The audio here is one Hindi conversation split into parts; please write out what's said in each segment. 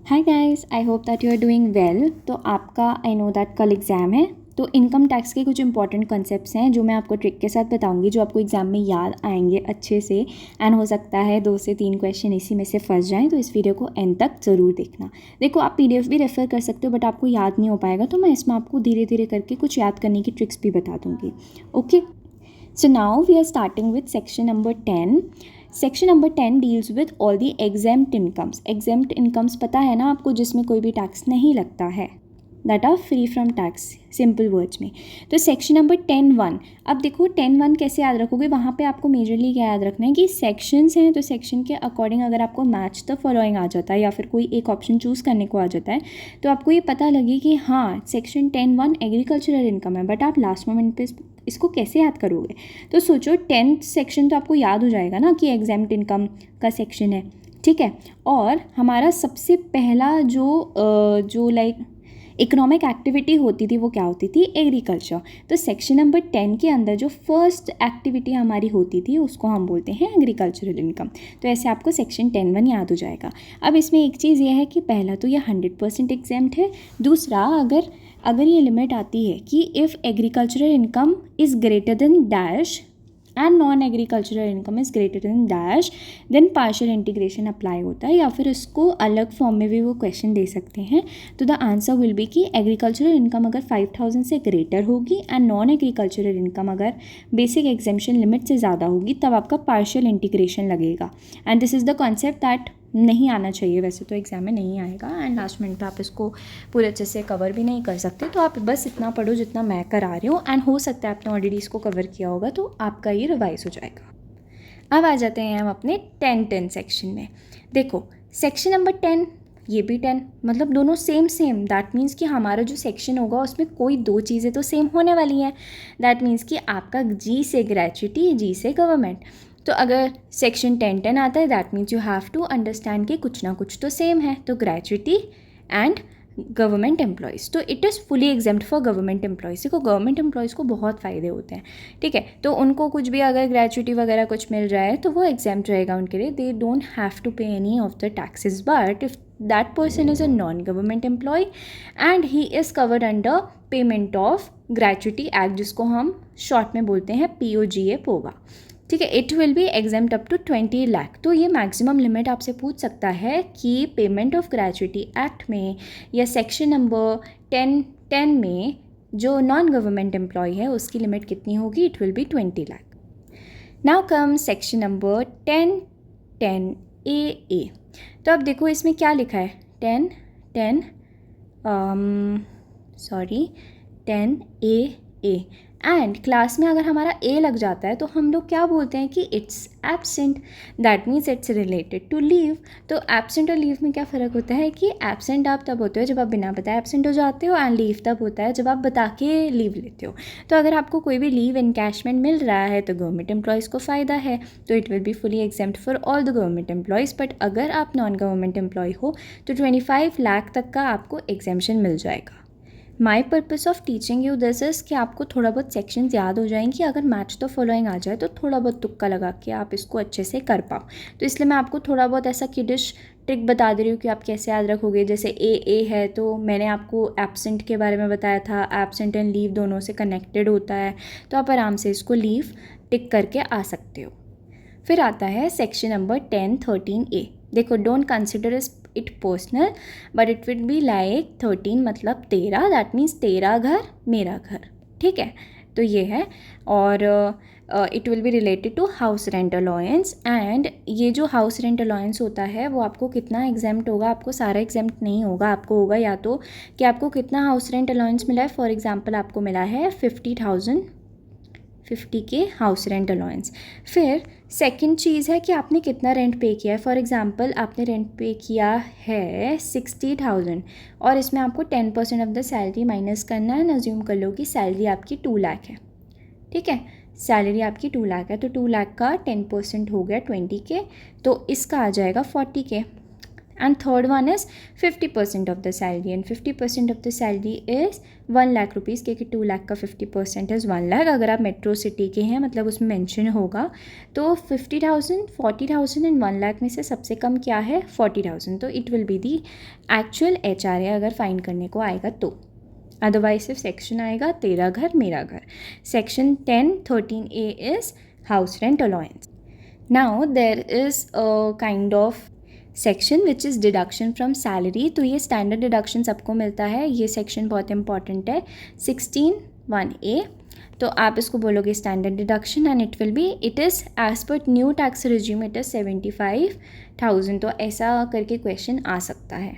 Hi guys, I hope that you are doing well. तो आपका आई नो दैट कल एग्ज़ाम है, तो इनकम टैक्स के कुछ इंपॉर्टेंट कॉन्सेप्ट्स हैं जो मैं आपको ट्रिक के साथ बताऊंगी, जो आपको एग्जाम में याद आएंगे अच्छे से। एंड हो सकता है 2 से 3 क्वेश्चन इसी में से फंस जाएं, तो इस वीडियो को एंड तक ज़रूर देखना। देखो, आप पीडीएफ भी रेफर कर सकते हो, बट आपको याद नहीं हो पाएगा, तो मैं इसमें आपको धीरे धीरे करके कुछ याद करने की ट्रिक्स भी बता दूंगी। Okay, so now we are starting with section number 10. Section number 10 deals with all the exempt incomes. Exempt incomes पता है ना आपको, जिसमें कोई भी टैक्स नहीं लगता है, that are free from tax, simple words में। तो सेक्शन नंबर 10(1), अब देखो 10(1) कैसे याद रखोगे। वहाँ पे आपको मेजरली क्या याद रखना है कि सेक्शंस हैं, तो सेक्शन के अकॉर्डिंग अगर आपको मैच द फॉलोइंग आ जाता है या फिर कोई एक ऑप्शन चूज़ करने को आ जाता है, तो आपको ये पता लगे कि हाँ सेक्शन 10(1) एग्रीकल्चरल इनकम है, बट आप लास्ट मोमेंट पे इसको कैसे याद करोगे। तो सोचो 10th सेक्शन तो आपको याद हो जाएगा ना कि एग्जेम्प्ट इनकम का सेक्शन है, ठीक है। और हमारा सबसे पहला जो लाइक इकोनॉमिक एक्टिविटी होती थी वो क्या होती थी, एग्रीकल्चर। तो सेक्शन नंबर 10 के अंदर जो फर्स्ट एक्टिविटी हमारी होती थी उसको हम बोलते हैं एग्रीकल्चरल इनकम। तो ऐसे आपको सेक्शन 10(1) याद हो जाएगा। अब इसमें एक चीज़ ये है कि पहला तो ये 100% एग्जेम्प्ट है। दूसरा, अगर ये लिमिट आती है कि if agricultural income is greater than dash and non agricultural income is greater than dash, then partial integration apply होता है, या फिर इसको अलग फॉर्म में भी वो क्वेश्चन दे सकते हैं। तो द आंसर विल बी कि एग्रीकल्चरल इनकम अगर 5000 से ग्रेटर होगी एंड नॉन एग्रीकल्चरल इनकम अगर बेसिक एग्जेम्पशन लिमिट से ज़्यादा होगी, तब आपका पार्शियल इंटीग्रेशन लगेगा। And this is the concept that नहीं आना चाहिए, वैसे तो एग्जाम में नहीं आएगा, एंड लास्ट मिनट पे आप इसको पूरे अच्छे से कवर भी नहीं कर सकते। तो आप बस इतना पढ़ो जितना मैं करा रही हूँ, एंड हो सकता है आपने ऑलरेडी इसको कवर किया होगा, तो आपका ये रिवाइज हो जाएगा। अब आ जाते हैं हम अपने 10 सेक्शन में। देखो, सेक्शन नंबर 10, ये भी 10, मतलब दोनों सेम दैट मीन्स कि हमारा जो सेक्शन होगा उसमें कोई 2 चीज़ें तो सेम होने वाली हैं। दैट मीन्स कि आपका जी से ग्रेच्युटी, जी से गवर्नमेंट। तो अगर सेक्शन 10(10) आता है, that means you have to understand कि कुछ ना कुछ तो सेम है। तो ग्रेच्युटी एंड गवर्नमेंट एम्प्लॉयज़, तो it is fully exempt for government employees. देखो, गवर्नमेंट एम्प्लॉयज़ को बहुत फ़ायदे होते हैं, ठीक है। तो उनको कुछ भी अगर ग्रेच्युटी वगैरह कुछ मिल रहा है तो वो एग्जेम्प्ट रहेगा उनके लिए, they don't have to pay any of the taxes. But if that person is a non government employee and he is covered under payment of gratuity act, जिसको हम शॉर्ट में बोलते हैं POGA, पोगा, ठीक है, it will be exempt up to 20 lakh. तो ये मैक्सिमम लिमिट आपसे पूछ सकता है कि पेमेंट ऑफ ग्रेच्युटी एक्ट में या सेक्शन नंबर 10(10) में जो नॉन गवर्नमेंट एम्प्लॉय है उसकी लिमिट कितनी होगी, it will B 20 lakh. Now come section number 10(10)AA। तो अब देखो इसमें क्या लिखा है, 10(A) एंड क्लास में अगर हमारा ए लग जाता है तो हम लोग क्या बोलते हैं कि it's absent, that means it's related to leave. तो एब्सेंट और लीव में क्या फ़र्क होता है कि एब्सेंट आप तब होते हो जब आप बिना बताए एब्सेंट हो जाते हो, एंड लीव तब होता है जब आप बता के लीव लेते हो। तो अगर आपको कोई भी लीव इनकैशमेंट मिल रहा है तो गवर्नमेंट एम्प्लॉयज़ को फ़ायदा है, तो it will be fully exempt for all the government employees. But अगर आप नॉन गवर्नमेंट एम्प्लॉय हो तो 25 लाख तक का आपको एग्जेम्पशन मिल जाएगा। माई purpose of teaching you this is कि आपको थोड़ा बहुत सेक्शंस याद हो जाएंगे, अगर मैच द फॉलोइंग आ जाए तो थोड़ा बहुत तुक्का लगा के आप इसको अच्छे से कर पाओ। तो इसलिए मैं आपको थोड़ा बहुत ऐसा किडिश ट्रिक बता दे रही हूँ कि आप कैसे याद रखोगे। जैसे ए है तो मैंने आपको एब्सेंट के बारे में बताया था, एब्सेंट एंड लीव दोनों से कनेक्टेड होता है, तो आप आराम से इसको लीव टिक करके आ सकते हो। फिर आता है सेक्शन नंबर 10(13)A। देखो, don't consider it personal, but it will be like 13 मतलब 13, दैट मीन्स तेरा घर मेरा घर, ठीक है। तो ये है, और it will be related to house rent allowance. And ये जो हाउस रेंट अलाउंस होता है वो आपको कितना एग्जेम्प्ट होगा, आपको सारा एग्जेम्प्ट नहीं होगा, आपको होगा या तो कि आपको कितना हाउस रेंट अलाउंस मिला है। फॉर एग्जांपल आपको मिला है 50 के हाउस रेंट अलाउंस। फिर सेकंड चीज़ है कि आपने कितना रेंट पे किया है। फॉर एग्जांपल आपने रेंट पे किया है 60,000 और इसमें आपको 10% ऑफ द सैलरी माइनस करना है। अज्यूम कर लो कि सैलरी आपकी 2 लाख है, ठीक है, सैलरी आपकी 2 लाख है, तो 2 लाख का 10% हो गया 20 के, तो इसका आ जाएगा 40 के। And third one is 50% of the salary, and 50% of the salary is 1 lakh rupees, क्योंकि 2 लाख का 50% इज़ 1 लाख। अगर आप मेट्रो सिटी के हैं मतलब उसमें मेंशन होगा। तो 50,000, 40,000 एंड 1 लाख में से सबसे कम क्या है? 40,000। तो it will be the actual HRA अगर फाइंड करने को आएगा तो। अदरवाइज सिर्फ सेक्शन आएगा तेरा घर मेरा घर। Section 10(13)(a) is house rent allowance. Now there is a kind of section which is deduction from salary. तो ये स्टैंडर्ड डिडक्शन सबको मिलता है, ये सेक्शन बहुत इंपॉर्टेंट है, 16(1)(a। तो आप इसको बोलोगे standard deduction, and it will be, it is as per new tax regime it is 75,000। तो ऐसा करके क्वेश्चन आ सकता है।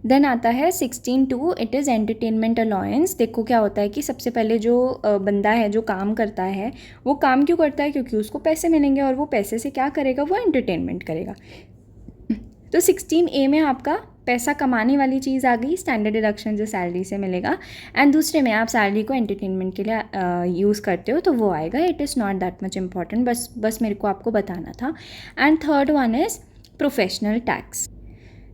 देन आता है 16(2), इट इज़ एंटरटेनमेंट अलाउंस। देखो क्या होता है कि सबसे पहले जो बंदा है जो काम करता है, वो काम क्यों करता है? क्योंकि उसको पैसे मिलेंगे, और वो पैसे से क्या करेगा? वो एंटरटेनमेंट करेगा। तो 16(a) में आपका पैसा कमाने वाली चीज़ आ गई, स्टैंडर्ड डिडक्शन जो सैलरी से मिलेगा, एंड दूसरे में आप सैलरी को एंटरटेनमेंट के लिए यूज़ करते हो तो वो आएगा। It is not that much important, बस मेरे को आपको बताना था। And third one is professional tax.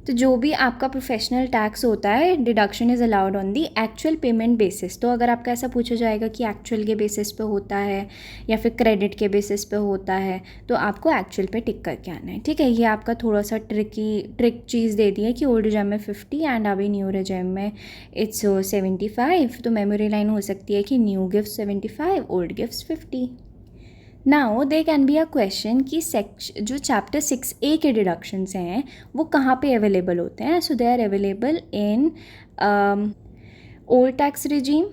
तो जो भी आपका प्रोफेशनल टैक्स होता है, deduction is allowed on the actual payment basis. तो अगर आपका ऐसा पूछा जाएगा कि एक्चुअल के बेसिस पे होता है या फिर क्रेडिट के बेसिस पे होता है, तो आपको एक्चुअल पे टिक करके आना है, ठीक है। ये आपका थोड़ा सा ट्रिक चीज़ दे दी है कि ओल्ड रिजेम में 50 एंड अभी न्यू रिजेम में इट्स 75। तो मेमोरी लाइन हो सकती है कि new gives 75, old gives 50। Now they can be a question कि जो चैप्टर 6A के डिडक्शंस हैं वो कहाँ पे अवेलेबल होते हैं? So they are available in old tax regime,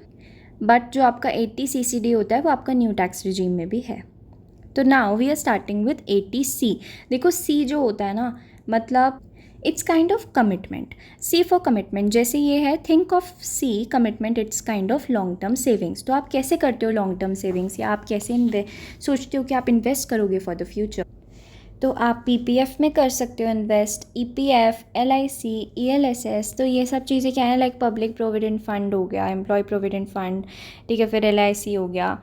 but जो आपका 80 CCD होता है वो आपका न्यू टैक्स रिजीम में भी है। तो now we are starting with 80C। देखो C जो होता है ना, मतलब it's kind of commitment. C for commitment, जैसे ये है, think of C commitment, it's kind of long term savings. तो आप कैसे करते हो लॉन्ग टर्म सेविंग्स, या आप कैसे सोचते हो कि आप इन्वेस्ट करोगे फॉर द फ्यूचर? तो आप PPF में कर सकते हो इन्वेस्ट, EPF, LIC, ELSS। तो ये सब चीज़ें क्या है, लाइक पब्लिक प्रोविडेंट फंड हो गया, एम्प्लॉय प्रोविडेंट फंड, ठीक है, फिर LIC हो गया,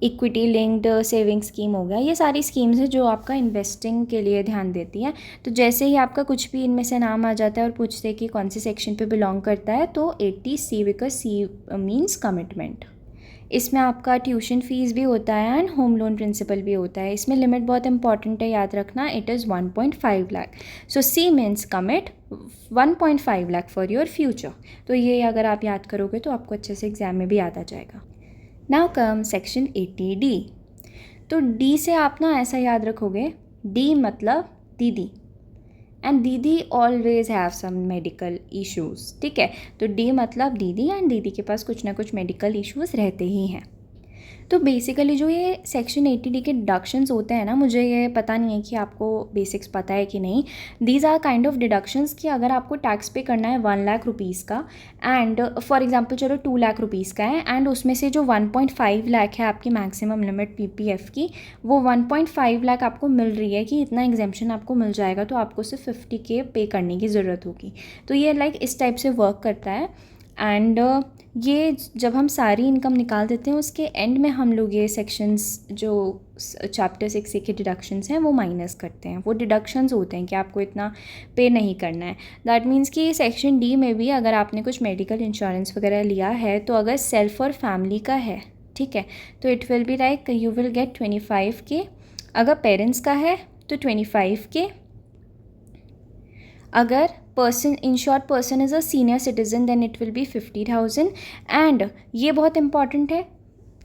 इक्विटी लिंक्ड सेविंग स्कीम हो गया। ये सारी स्कीम्स हैं जो आपका इन्वेस्टिंग के लिए ध्यान देती हैं। तो जैसे ही आपका कुछ भी इनमें से नाम आ जाता है और पूछते हैं कि कौन से सेक्शन पे बिलोंग करता है, तो 80C, because C means commitment. इसमें आपका ट्यूशन फ़ीस भी होता है एंड होम लोन प्रिंसिपल भी होता है। इसमें लिमिट बहुत इंपॉर्टेंट है, याद रखना, it is 1.5 lakh. So C means commit 1.5 lakh for your future. तो ये अगर आप याद करोगे तो आपको अच्छे से एग्जाम में भी याद आ जाएगा। Now come section 80D। तो D से आप ना ऐसा याद रखोगे, D मतलब दीदी, एंड दीदी always have some medical issues, ठीक है। तो D मतलब दीदी, एंड दीदी के पास कुछ ना कुछ मेडिकल इश्यूज़ रहते ही हैं। तो बेसिकली जो ये सेक्शन 80D के डिडक्शंस होते हैं ना, मुझे ये पता नहीं है कि आपको बेसिक्स पता है कि नहीं। These are kind of deductions कि अगर आपको टैक्स पे करना है 1 लाख रुपीज़ का, एंड फॉर एग्जांपल चलो 2 लाख रुपीज़ का है, एंड उसमें से जो 1.5 लाख है आपकी मैक्सिमम लिमिट PPF की, वो 1.5 लाख आपको मिल रही है कि इतना एग्जेम्पशन आपको मिल जाएगा, तो आपको सिर्फ 50K पे करने की ज़रूरत होगी। तो ये लाइक इस टाइप से वर्क करता है। एंड ये जब हम सारी इनकम निकाल देते हैं, उसके एंड में हम लोग ये सेक्शंस जो चैप्टर 6A के डिडक्शंस हैं वो माइनस करते हैं। वो डिडक्शंस होते हैं कि आपको इतना पे नहीं करना है। दैट मीन्स कि सेक्शन D में भी अगर आपने कुछ मेडिकल इंश्योरेंस वगैरह लिया है, तो अगर सेल्फ और फैमिली का है, ठीक है, तो it will be like you will get 25K। अगर पेरेंट्स का है तो 25K। अगर person insured person is a senior citizen then it will be 50,000। And ये बहुत इंपॉर्टेंट है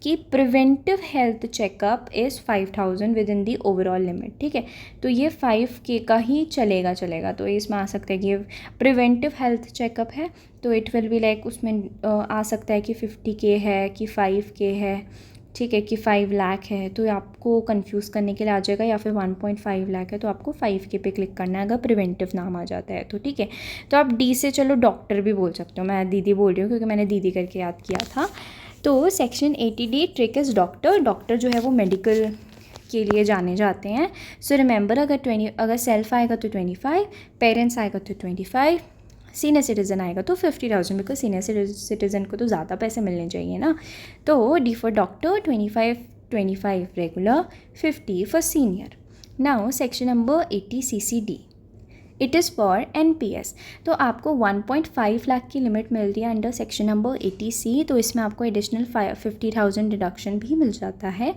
कि preventive health checkup is 5,000 within the overall limit, ठीक है। तो ये 5K का ही चलेगा। तो इसमें आ सकता है कि प्रिवेंटिव हेल्थ चेकअप है, तो इट विल बी लाइक उसमें आ सकता है कि 50K है कि 5K है, ठीक है, कि 5 लाख है। तो आपको कंफ्यूज करने के लिए आ जाएगा, या फिर 1.5 लाख है तो आपको 5K पे क्लिक करना है अगर प्रिवेंटिव नाम आ जाता है तो, ठीक है। तो आप D से चलो डॉक्टर भी बोल सकते हो, मैं दीदी बोल रही हूँ क्योंकि मैंने दीदी करके याद किया था। तो section 80D trick is doctor जो है वो मेडिकल के लिए जाने जाते हैं। सो रिमेंबर, अगर सेल्फ आएगा तो 25, पेरेंट्स आएगा तो 25, सीनियर सिटीज़न आएगा तो 50,000, बिकॉज सीनियर सिटीज़न को तो ज़्यादा पैसे मिलने चाहिए ना। तो D for doctor 25 regular, 50 for senior. Now section number 80CCD। It is for NPS। तो आपको 1.5 लाख की लिमिट मिल रही है अंडर सेक्शन नंबर 80C, तो इसमें आपको एडिशनल 50,000 डिडक्शन भी मिल जाता है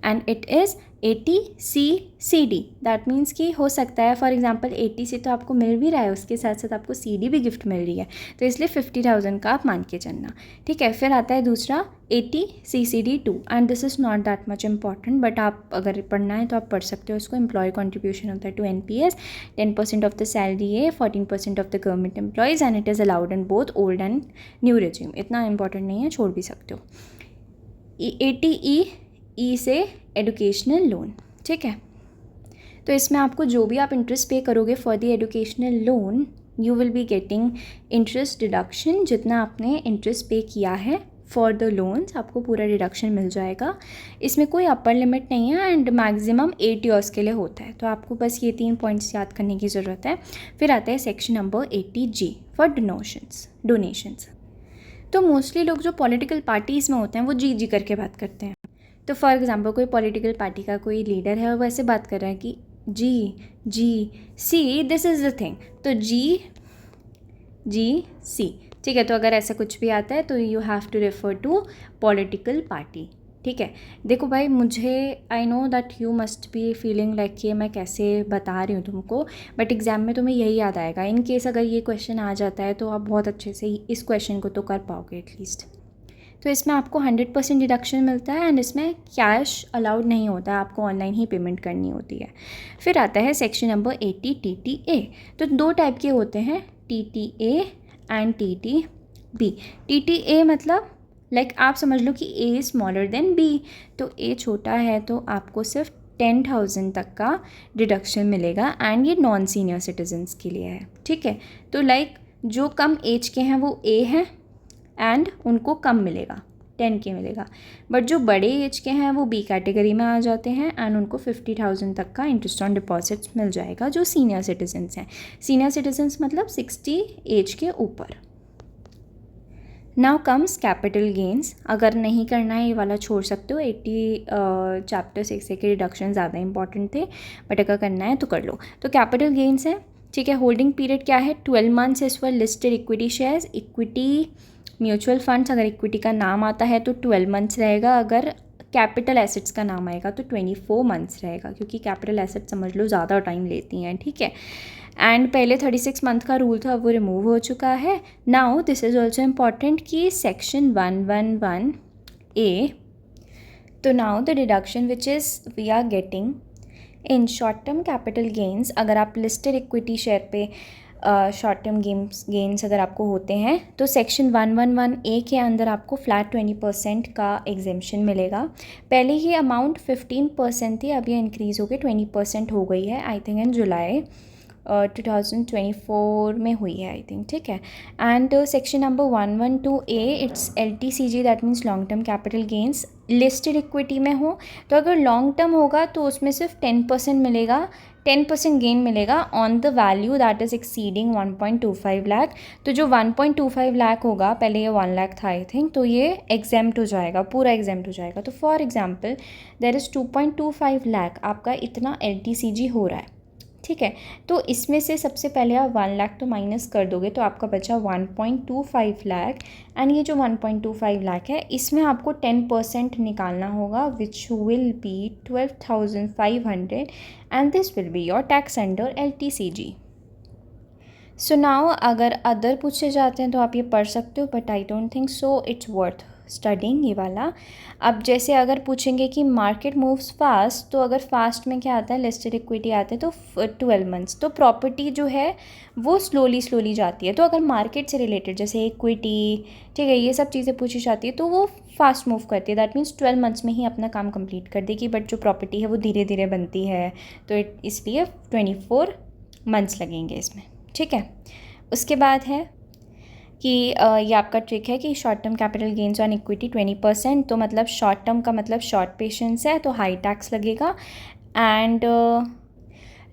and it is 80C/CD। That means कि हो सकता है फॉर एग्जांपल 80C तो आपको मिल भी रहा है, उसके साथ साथ आपको CD भी गिफ्ट मिल रही है, तो इसलिए 50,000 का आप मान के चलना, ठीक है। फिर आता है दूसरा 80CCD2 and this is not that much important, but आप अगर पढ़ना है तो आप पढ़ सकते हो इसको। एम्प्लॉय कॉन्ट्रीब्यूशन होता है to NPS, 10% of the salary है, 14% of the government employees and it is allowed in both old and new regime. इतना इंपॉर्टेंट नहीं है, छोड़ भी सकते हो। 80E से एडुकेशनल लोन, ठीक है। तो इसमें आपको जो भी आप इंटरेस्ट पे करोगे for the educational loan, you will be getting interest deduction. जितना आपने इंटरेस्ट पे किया है फॉर द लोन्स, आपको पूरा डिडक्शन मिल जाएगा। इसमें कोई अपर लिमिट नहीं है एंड मैक्सिमम 8 ईयर्स के लिए होता है। तो आपको बस ये 3 पॉइंट्स याद करने की ज़रूरत है। फिर आता है section number 80G for donations. तो मोस्टली लोग जो पॉलिटिकल पार्टीज़ में होते हैं वो जी करके बात करते हैं। तो फॉर एग्जांपल कोई पॉलिटिकल पार्टी का कोई लीडर है और वो ऐसे बात कर रहा है कि जी see this is the thing, तो जी सी, ठीक है। तो अगर ऐसा कुछ भी आता है तो you have to refer to political party, ठीक है। देखो भाई, मुझे I know that you must be feeling like कि मैं कैसे बता रही हूँ तुमको, बट एग्ज़ाम में तुम्हें यही याद आएगा। इन केस अगर ये क्वेश्चन आ जाता है तो आप बहुत अच्छे से इस क्वेश्चन को तो कर पाओगे एटलीस्ट। तो इसमें आपको 100% डिडक्शन मिलता है एंड इसमें कैश अलाउड नहीं होता है, आपको ऑनलाइन ही पेमेंट करनी होती है। फिर आता है सेक्शन नंबर 80 TTA। तो 2 टाइप के होते हैं, TTA एंड TTB। TTA मतलब लाइक आप समझ लो कि A is smaller than B, तो A छोटा है तो आपको सिर्फ 10,000 तक का डिडक्शन मिलेगा एंड ये नॉन सीनियर सिटीजन्स के लिए है, ठीक है। तो लाइक जो कम एज के हैं वो A हैं एंड उनको कम मिलेगा, 10K मिलेगा, बट जो बड़े एज के हैं वो B कैटेगरी में आ जाते हैं एंड उनको 50,000 तक का इंटरेस्ट ऑन डिपॉजिट्स मिल जाएगा जो सीनियर सिटीजन्स हैं। सीनियर सिटीजन्स मतलब 60 एज के ऊपर। Now comes capital gains. अगर नहीं करना है ये वाला छोड़ सकते हो, 80 चैप्टर 6 के रिडक्शन ज़्यादा इंपॉर्टेंट थे, बट अगर करना है तो कर लो। तो कैपिटल गेंस है, ठीक है। होल्डिंग पीरियड क्या है, 12 months is for listed equity shares, equity mutual funds. अगर इक्विटी का नाम आता है तो 12 मंथ्स रहेगा, अगर कैपिटल एसेट्स का नाम आएगा तो 24 मंथ्स रहेगा, क्योंकि कैपिटल एसेट्स समझ लो ज़्यादा टाइम लेती हैं, ठीक है। एंड पहले 36 मंथ का रूल था, वो रिमूव हो चुका है। Now this is also important कि सेक्शन 111A, तो now the deduction which is we are getting in short term capital gains. अगर आप लिस्टेड इक्विटी शेयर पे शॉर्ट टर्म गेंस अगर आपको होते हैं तो सेक्शन 111A के अंदर आपको फ्लैट 20% का एग्जेम्पशन मिलेगा। पहले ही अमाउंट 15% थी, अब ये इंक्रीज़ होकर 20% हो गई है, आई थिंक इन जुलाई 2024 में हुई है, आई थिंक, ठीक है। And section number 112A it's LTCG, that means long term capital gains. Listed equity में हो तो अगर लॉन्ग टर्म होगा तो उसमें सिर्फ 10% मिलेगा, 10% गेन मिलेगा on the value that is exceeding 1.25 lakh. तो जो 1.25 लाख होगा, पहले ये 1 लाख था आई थिंक, तो ये एग्जेम्प्ट हो जाएगा, पूरा एग्जेम्प्ट हो जाएगा। तो for example there is 2.25 lakh, आपका इतना LTCG हो रहा है, ठीक है। तो इसमें से सबसे पहले आप 1 लाख तो माइनस कर दोगे तो आपका बचा 1.25 लाख एंड ये जो 1.25 लाख है इसमें आपको 10% निकालना होगा which will be 12,500 and this will be your tax under LTCG। So now अगर अदर पूछे जाते हैं तो आप ये पढ़ सकते हो, but I don't think so it's worth studying ये वाला। अब जैसे अगर पूछेंगे कि मार्केट मूव्स फास्ट, तो अगर फास्ट में क्या आता है, लिस्टेड इक्विटी आते हैं तो 12 मंथ्स, तो प्रॉपर्टी जो है वो स्लोली जाती है। तो अगर मार्केट से रिलेटेड जैसे इक्विटी, ठीक है, ये सब चीज़ें पूछी जाती है तो वो फास्ट मूव करती है, दैट मीन्स 12 मंथ्स में ही अपना काम कंप्लीट कर देगी, बट जो प्रॉपर्टी है वो धीरे धीरे बनती है, तो इसलिए 24 मंथ्स लगेंगे इसमें, ठीक है। उसके बाद है कि ये आपका ट्रिक है कि short term capital gains on equity 20%, तो मतलब शॉर्ट टर्म का मतलब शॉर्ट पेशेंस है तो हाई टैक्स लगेगा, and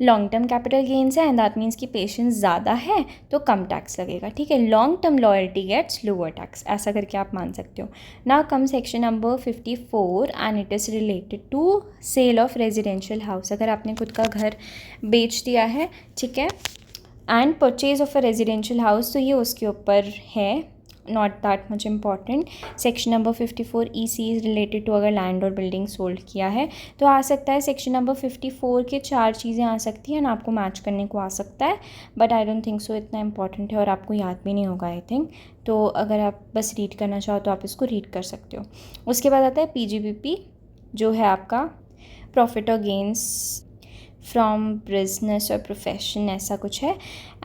long term capital gains है एंड दैट मीन्स कि पेशेंस ज़्यादा है तो कम टैक्स लगेगा, ठीक है। Long term loyalty gets lower tax, ऐसा करके आप मान सकते हो। Now come section number 54 and it is related to sale of residential house. अगर आपने खुद का घर बेच दिया है, ठीक है, and purchase of a residential house, तो ये उसके ऊपर है, not that much important. Section number 54 EC is related to अगर लैंड और बिल्डिंग सोल्ड किया है तो आ सकता है. सेक्शन नंबर 54 के 4 चीज़ें आ सकती हैं, ना आपको मैच करने को आ सकता है, but I don't think so इतना इंपॉर्टेंट है और आपको याद भी नहीं होगा आई थिंक. तो अगर आप बस रीड करना चाहो तो आप इसको रीड कर सकते हो. उसके बाद आता है PGBP, जो है आपका प्रॉफिट और गेंस फ्रॉम बिजनेस और प्रोफेशन, ऐसा कुछ है.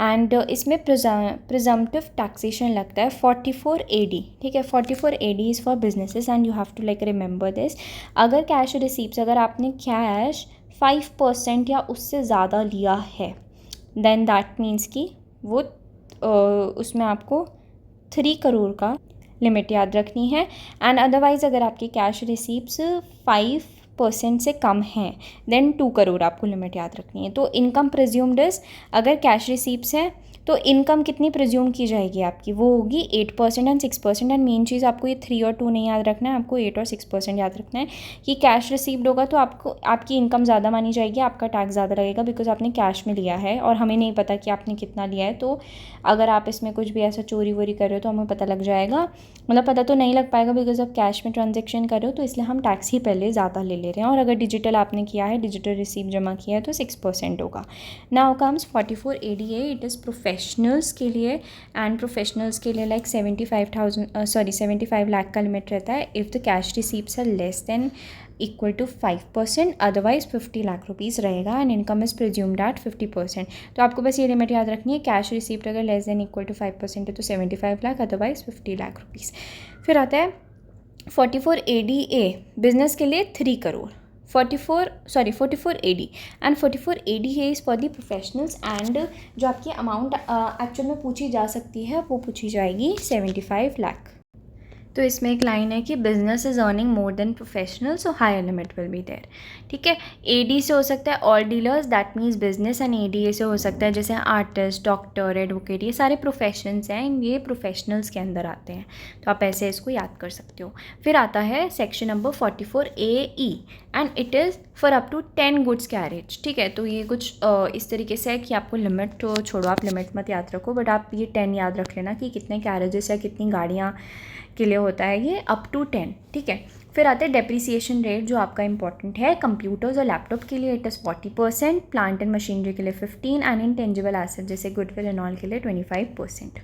एंड इसमें प्रिजम्पटिव टैक्सेशन लगता है 44 AD. ठीक है, 44 AD is for businesses and you have to like remember this. अगर कैश रिसीप्ट, अगर आपने कैश 5% या उससे ज़्यादा लिया है देन दैट मीन्स कि वो उसमें आपको 3 करोड़ का लिमिट याद रखनी है. एंड अदरवाइज़ अगर आपकी कैश रिसीप्ट्स 5% से कम हैं देन 2 करोड़ आपको लिमिट याद रखनी है. तो इनकम प्रिज्यूम्ड इज, अगर कैश रिसीप्ट्स हैं तो इनकम कितनी प्रिज्यूम की जाएगी आपकी, वो होगी 8% एंड 6%. एंड मेन चीज़ आपको ये 3 और 2 नहीं याद रखना है, आपको 8 और 6% याद रखना है कि कैश रिसीव्ड होगा तो आपको आपकी इनकम ज़्यादा मानी जाएगी, आपका टैक्स ज़्यादा लगेगा बिकॉज आपने कैश में लिया है और हमें नहीं पता कि आपने कितना लिया है. तो अगर आप इसमें कुछ भी ऐसा चोरी वोरी कर रहे हो तो हमें पता लग जाएगा, मतलब पता तो नहीं लग पाएगा बिकॉज आप कैश में ट्रांजेक्शन कर रहे हो, तो इसलिए हम टैक्स ही पहले ज़्यादा ले रहे हैं. और अगर डिजिटल आपने किया है, डिजिटल रिसीप्ट जमा किया है तो 6% होगा. Now comes 44 ADA, it is professionals के लिए. एंड प्रोफेशनल्स के लिए लाइक 75 लाख का लिमिट रहता है if the cash receipts are less than equal to 5%, otherwise 50 lakh rupees रहेगा. And income is presumed at 50%. तो आपको बस ये लिमिट याद रखनी है, कैश रिसीप्ट अगर लेस देन इक्वल टू 5% है तो 75 लाख, अदरवाइज 50 लाख रुपीज़. फिर आता है 44 ADA, बिजनेस के लिए 3 crore. 44 AD and 44 ADA is for the professionals. And जो आपकी अमाउंट एक्चुअल में पूछी जा सकती है वो पूछी जाएगी 75 लाख. तो इसमें एक लाइन है कि business is earning more than professional so higher limit will be there. ठीक है, AD से हो सकता है all dealers, that means business. And ADA से हो सकता है जैसे आर्टिस्ट, डॉक्टर, एडवोकेट, ये सारे प्रोफेशंस हैं, ये प्रोफेशनल्स के अंदर आते हैं. तो आप ऐसे इसको याद कर सकते हो. फिर आता है section number 44 AE and it is for up to 10 goods carriage. ठीक है, तो ये कुछ इस तरीके से है कि आपको लिमिट तो छोड़ो, आप लिमिट मत याद रखो, बट आप ये 10 याद रख लेना कि कितने कैरेजेस या कितनी गाड़ियाँ के लिए होता है ये, अप टू 10. ठीक है, फिर आते हैं डेप्रिसिएशन रेट जो आपका इंपॉर्टेंट है. कंप्यूटर्स और लैपटॉप के लिए it is 40%, plant and machinery के लिए 15% एंड इंटेंजिबल एसेट जैसे गुडविल एंड ऑल के लिए 25%.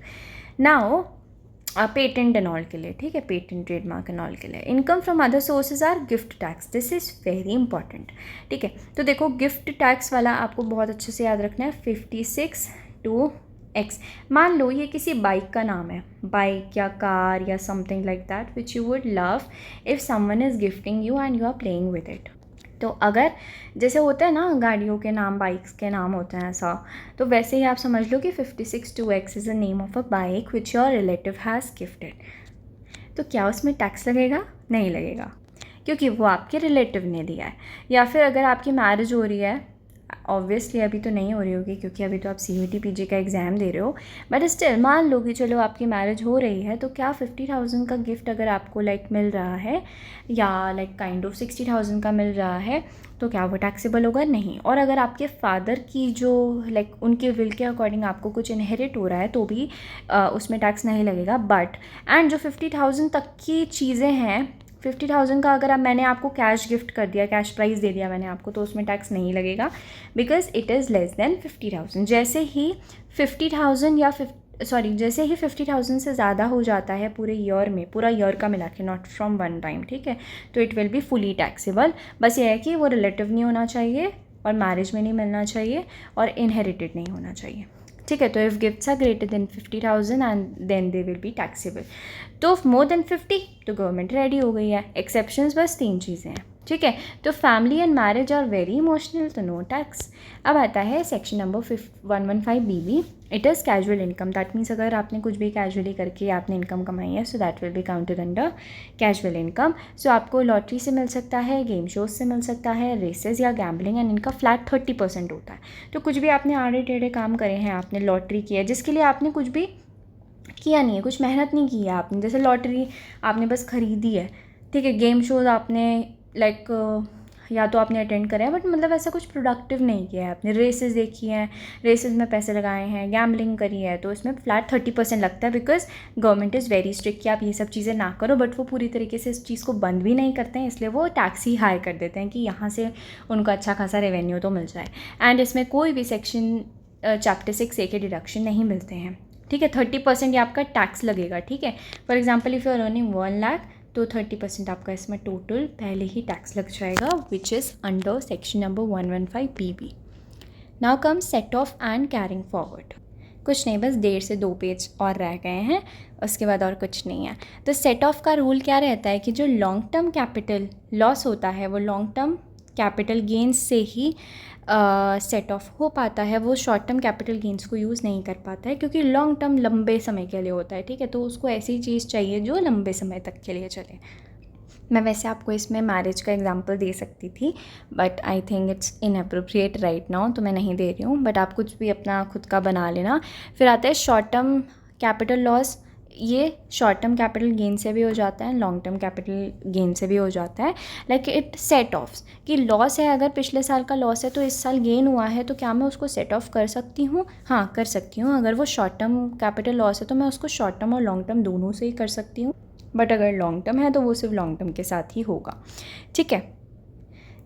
नाउ पेटेंट एंड ऑल के लिए, ठीक है, पेटेंट, ट्रेडमार्क एंड ऑल के लिए. Income from other sources are gift tax, this is very important. ठीक है, तो देखो गिफ्ट टैक्स वाला आपको बहुत अच्छे से याद रखना है, 56 to X. मान लो ये किसी बाइक का नाम है, बाइक या कार या something like that which you would love if someone is gifting you and you are playing with it. तो अगर जैसे होता है ना गाड़ियों के नाम, बाइक्स के नाम होते हैं ऐसा, तो वैसे ही आप समझ लो कि 56 to X is the name of a bike which your relative has gifted. तो क्या उसमें टैक्स लगेगा? नहीं लगेगा, क्योंकि वो आपके रिलेटिव ने दिया है. या फिर अगर आपकी मैरिज हो रही है, ऑब्वियसली अभी तो नहीं हो रही होगी क्योंकि अभी तो आप CUET PG का एग्ज़ाम दे रहे हो, बट स्टिल मान लो कि चलो आपकी मैरिज हो रही है, तो क्या 50,000 का गिफ्ट अगर आपको लाइक मिल रहा है या लाइक काइंड ऑफ 60,000 का मिल रहा है तो क्या वो टैक्सेबल होगा? नहीं. और अगर आपके फादर की जो लाइक उनके विल के अकॉर्डिंग आपको कुछ इनहेरिट हो रहा है तो भी उसमें टैक्स नहीं लगेगा. बट एंड जो 50,000 तक की चीज़ें हैं, 50,000 का अगर मैंने आपको कैश गिफ्ट कर दिया, कैश प्राइस दे दिया मैंने आपको, तो उसमें टैक्स नहीं लगेगा because it is less than 50,000. जैसे ही 50,000 या जैसे ही 50,000 से ज़्यादा हो जाता है पूरे ईयर में, पूरा ईयर का मिला के, नॉट फ्रॉम वन टाइम, ठीक है, तो it will be fully taxable. बस ये है कि वो रिलेटिव नहीं होना चाहिए और मैरिज में नहीं मिलना चाहिए और इनहेरिटेड नहीं होना चाहिए. ठीक है, तो if gifts are greater than 50,000 and then they will be taxable. तो मोर देन 50 तो गवर्नमेंट रेडी हो गई है. एक्सेप्शंस बस 3 चीज़ें हैं. ठीक है, तो family and marriage are very emotional, तो नो टैक्स. अब आता है section number 115BB, it is casual income. That means अगर आपने कुछ भी कैजुअली करके आपने इनकम कमाई है, so that will be counted under casual income. So आपको लॉटरी से मिल सकता है, गेम शोज से मिल सकता है, रेसेस या गैम्बलिंग, एंड इनका फ्लैट 30% होता है. तो कुछ भी आपने आड़े टेढ़े काम करे हैं, आपने लॉटरी की है जिसके लिए आपने कुछ भी किया नहीं है, कुछ मेहनत नहीं की है आपने, जैसे लॉटरी आपने बस ख़रीदी है, ठीक है, गेम शोज़ आपने लाइक या तो आपने अटेंड करा है बट मतलब ऐसा कुछ प्रोडक्टिव नहीं किया है आपने, रेसेस देखी हैं, रेसेस में पैसे लगाए हैं, गैम्बलिंग करी है, तो इसमें फ्लैट 30% लगता है, because government is very strict कि आप ये सब चीज़ें ना करो, बट वो पूरी तरीके से इस चीज़ को बंद भी नहीं करते हैं, इसलिए वो टैक्स ही हाई कर देते हैं कि यहाँ से उनको अच्छा खासा रेवेन्यू तो मिल जाए। एंड इसमें कोई भी सेक्शन चैप्टर 6A के डिडक्शन नहीं मिलते हैं, ठीक है। 30% ये आपका टैक्स लगेगा, ठीक है। For example if you are earning 1 lakh, तो 30% आपका इसमें टोटल पहले ही टैक्स लग जाएगा, which is under section number 115BB। Now come set of and carrying forward. कुछ नहीं, बस 1.5 से 2 पेज और रह गए हैं, उसके बाद और कुछ नहीं है। तो सेट ऑफ का रूल क्या रहता है कि जो लॉन्ग टर्म कैपिटल लॉस होता है वो लॉन्ग टर्म कैपिटल गेंस से ही सेट ऑफ हो पाता है, वो शॉर्ट टर्म कैपिटल गेंस को यूज़ नहीं कर पाता है, क्योंकि लॉन्ग टर्म लंबे समय के लिए होता है, ठीक है। तो उसको ऐसी चीज़ चाहिए जो लंबे समय तक के लिए चले। मैं वैसे आपको इसमें मैरिज का एग्जांपल दे सकती थी, but I think it's inappropriate right now, तो मैं नहीं दे रही हूँ, बट आप कुछ भी अपना खुद का बना लेना। फिर आता है शॉर्ट टर्म कैपिटल लॉस। ये शॉर्ट टर्म कैपिटल गेन से भी हो जाता है, लॉन्ग टर्म कैपिटल गेन से भी हो जाता है। लाइक इट सेट ऑफ्स कि लॉस है, अगर पिछले साल का लॉस है तो इस साल गेन हुआ है, तो क्या मैं उसको सेट ऑफ कर सकती हूँ? हाँ, कर सकती हूँ। अगर वो शॉर्ट टर्म कैपिटल लॉस है तो मैं उसको शॉर्ट टर्म और लॉन्ग टर्म दोनों से ही कर सकती हूँ, बट अगर लॉन्ग टर्म है तो वो सिर्फ लॉन्ग टर्म के साथ ही होगा, ठीक है।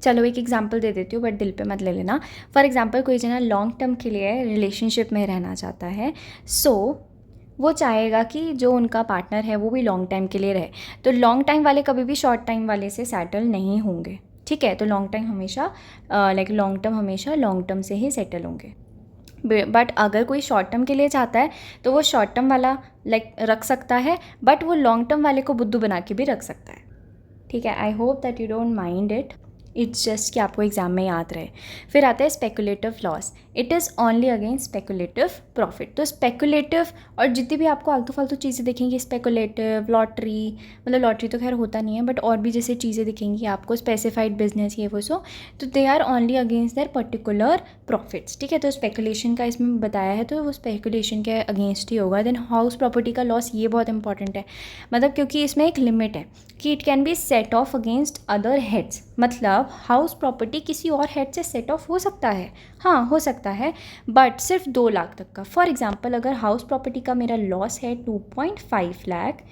चलो एक एग्जांपल दे देती हूँ, बट दिल पे मत ले लेना। फॉर एग्जांपल कोई जना लॉन्ग टर्म के लिए रिलेशनशिप में रहना चाहता है, सो वो चाहेगा कि जो उनका पार्टनर है वो भी लॉन्ग टाइम के लिए रहे। तो लॉन्ग टाइम वाले कभी भी शॉर्ट टाइम वाले से सेटल नहीं होंगे, ठीक है। तो लॉन्ग टाइम हमेशा लॉन्ग टर्म हमेशा लॉन्ग टर्म से ही सेटल होंगे। बट अगर कोई शॉर्ट टर्म के लिए चाहता है तो वो शॉर्ट टर्म वाला रख सकता है, बट वो लॉन्ग टर्म वाले को बुद्धू बना के भी रख सकता है, ठीक है। आई hope that you don't mind it, it's just कि आपको एग्जाम में याद रहे। फिर आता है speculative loss. It is only against speculative profit. तो स्पेकुलेटिव और जितनी भी आपको आलतू फालतू चीज़ें दिखेंगी, स्पेकुलेटिव, लॉटरी, मतलब लॉटरी तो खैर होता नहीं है, बट और भी जैसे चीज़ें दिखेंगी आपको, स्पेसिफाइड बिजनेस ये वो सो, तो they are only against their particular profits, ठीक है। तो स्पेकुलेशन का इसमें बताया है तो वो स्पेकुलेशन के अगेंस्ट ही होगा। देन हाउस प्रॉपर्टी का लॉस, ये बहुत इंपॉर्टेंट है, मतलब क्योंकि इसमें एक लिमिट है कि it can be set of against other heads, मतलब हाउस प्रॉपर्टी किसी और हेड से सेट ऑफ हो सकता है, हाँ हो सकता है, बट सिर्फ 2 लाख तक का। फॉर एग्जांपल अगर हाउस प्रॉपर्टी का मेरा लॉस है 2.5 लाख,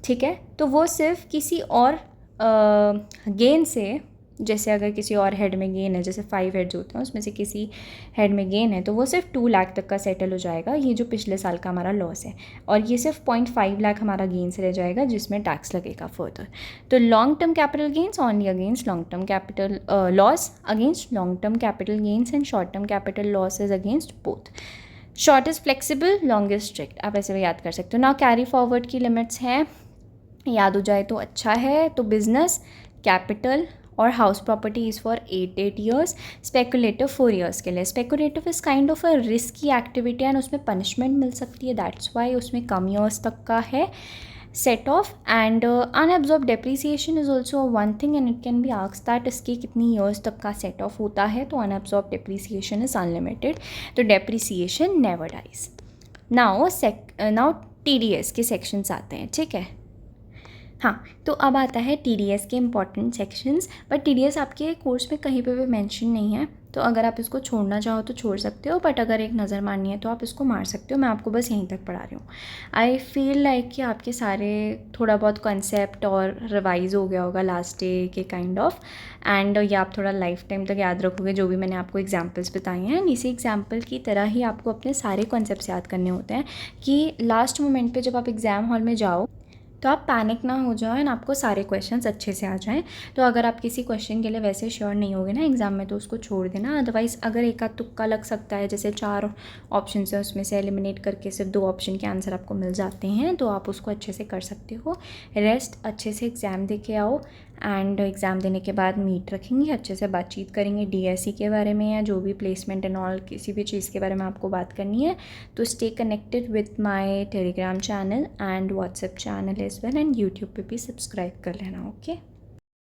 ठीक है, तो वो सिर्फ किसी और गेन से, जैसे अगर किसी और हेड में गेन है, जैसे 5 हेड्स होते हैं उसमें से किसी हेड में गेन है, तो वो सिर्फ 2 लाख तक का सेटल हो जाएगा, ये जो पिछले साल का हमारा लॉस है, और ये सिर्फ 0.5 लाख हमारा गेन से रह जाएगा जिसमें टैक्स लगेगा फर्दर। तो long term capital gains only against long term capital loss, against long term capital gains, and short term capital loss is against both. Short is flexible, long is strict, आप ऐसे भी याद कर सकते हो ना। कैरी फॉरवर्ड की लिमिट्स हैं, याद हो जाए तो अच्छा है। तो बिजनेस, कैपिटल और house property is for 8 years, speculative 4 years के लिए। Speculative is kind of a risky activity and उसमें पनिशमेंट मिल सकती है, दैट्स वाई उसमें कम ईयर्स तक का है set of. And unabsorbed depreciation is also one thing and it can be asked that इसके कितनी ईयर्स तक का सेट ऑफ होता है, तो अनएब्जॉर्ब डेप्रिसिएशन इज़ अनलिमिटेड, तो depreciation never dies. Now TDS के सेक्शंस आते हैं, ठीक है। हाँ, तो अब आता है TDS के इम्पॉर्टेंट सेक्शंस, बट TDS आपके कोर्स में कहीं पे भी मेंशन नहीं है, तो अगर आप इसको छोड़ना चाहो तो छोड़ सकते हो, बट अगर एक नज़र मारनी है तो आप इसको मार सकते हो। मैं आपको बस यहीं तक पढ़ा रही हूँ। आई फील लाइक कि आपके सारे थोड़ा बहुत कंसेप्ट और रिवाइज हो गया होगा लास्ट डे के काइंड ऑफ, एंड ये आप थोड़ा लाइफ टाइम तक याद रखोगे जो भी मैंने आपको एग्जाम्पल्स बताए हैं। इसी एग्जाम्पल की तरह ही आपको अपने सारे कॉन्सेप्ट्स याद करने होते हैं कि लास्ट मोमेंट पर जब आप एग्ज़ाम हॉल में जाओ तो आप पैनिक ना हो जाओ एंड आपको सारे क्वेश्चंस अच्छे से आ जाएं। तो अगर आप किसी क्वेश्चन के लिए वैसे श्योर नहीं होगे ना एग्ज़ाम में, तो उसको छोड़ देना। अदरवाइज़ अगर एक आध तुक्का लग सकता है, जैसे 4 ऑप्शन है उसमें से एलिमिनेट करके सिर्फ 2 ऑप्शन के आंसर आपको मिल जाते हैं, तो आप उसको अच्छे से कर सकते हो। रेस्ट अच्छे से एग्ज़ाम दे के आओ, एंड एग्ज़ाम देने के बाद मीट रखेंगे, अच्छे से बातचीत करेंगे DSE के बारे में या जो भी प्लेसमेंट एंड ऑल किसी भी चीज़ के बारे में आपको बात करनी है। तो stay connected with my Telegram channel and WhatsApp channel as well, and YouTube पे भी सब्सक्राइब कर लेना, ओके।